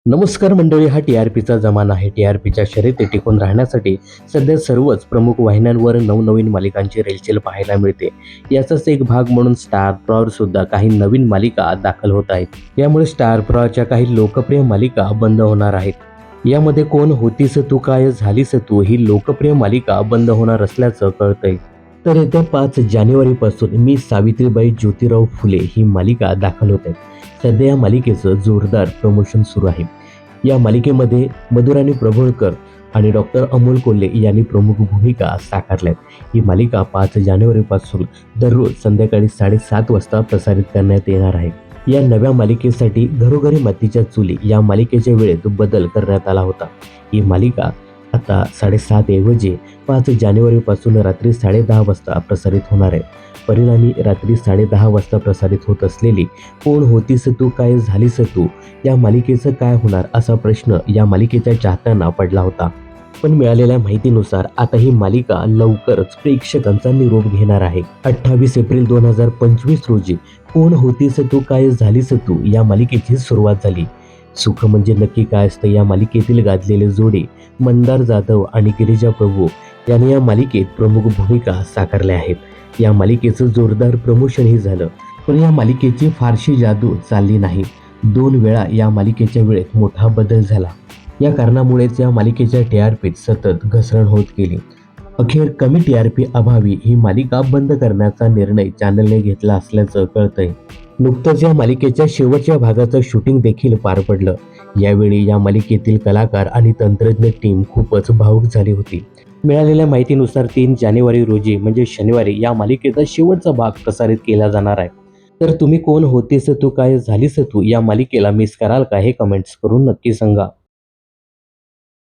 नमस्कार मंडळी, हा टी-आर-पीचा जमाना आहे. टी-आर-पीच्या शर्यती टिकून राहण्यासाठी सध्या सर्वच प्रमुख वाहिन्यांवर नवनवीन मालिकांची रेलचेल पाहायला मिळते. याचाच एक भाग म्हणून स्टार प्रवाहवर सुद्धा काही नवीन मालिका दाखल होत आहेत. यामुळे स्टार प्रवाहच्या काही लोकप्रिय मालिका बंद होणार आहेत. यामध्ये कोण होतीस तू काय झालीस तू ही लोकप्रिय मालिका बंद होणार असल्याचं कळतंय. तर येत्या 5 जानेवारीपासून मी सावित्रीबाई ज्योतिराव फुले ही मालिका दाखल होत आहे. सध्या या मालिकेचं जोरदार प्रमोशन सुरू आहे. या मालिकेमध्ये मधुराणी प्रभुळकर आणि डॉक्टर अमोल कोल्हे यांनी प्रमुख भूमिका साकारल्यात. ही मालिका 5 जानेवारीपासून दररोज संध्याकाळी 7:30 वाजता प्रसारित करण्यात येणार आहे. या नव्या मालिकेसाठी घरोघरी मातीच्या चुली या मालिकेच्या वेळेत बदल करण्यात आला होता. ही मालिका आता 7:30 ऐवजी 5 जानेवारीपासून रात्री 10:30 वाजता प्रसारित होणार आहे. परिणामी रात्री 10:30 वाजता प्रसारित होत असलेली कोण होतीस तू काय झालीस तू या मालिकेचं काय होणार असा प्रश्न या मालिकेच्या चाहत्यांना पडला होता. पण मिळालेल्या माहितीनुसार आता ही मालिका लवकरच प्रेक्षकांचा निरोप घेणार आहे. 28 एप्रिल 2025 रोजी कोण होतीस तू काय झालीस तू या मालिकेची सुरुवात झाली. सुख म्हणजे नक्की काय असतं या मालिकेतील गाजलेले जोडी मंदार जाधव आणि गिरिजा प्रभू यांनी या मालिकेत प्रमुख भूमिका साकारल्या आहेत. या मालिकेचं जोरदार प्रमोशनही झालं, पण या मालिकेची फारशी जादू चालली नाही. 2 वेळा या मालिकेच्या वेळेत मोठा बदल झाला. या कारणामुळेच या मालिकेच्या टी-आर-पीत सतत घसरण होत गेली. अखेर कमी टी-आर-पी अभावी ही मालिका बंद करण्याचा निर्णय चॅनलने घेतला असल्याचं कळतंय. नुकतंच या मालिकेच्या शेवटच्या भागाचं शूटिंग देखील पार पडलं. यावेळी या मालिकेतील कलाकार आणि तंत्रज्ञ टीम खूपच भावुक झाली होती. मिळालेल्या माहितीनुसार 3 जानेवारी रोजी म्हणजे शनिवारी या मालिकेचा शेवटचा भाग प्रसारित केला जाणार आहे. तर तुम्ही कोण होतीस तू काय झालीस तू या मालिकेला मिस कराल का हे कमेंट्स करून नक्की सांगा.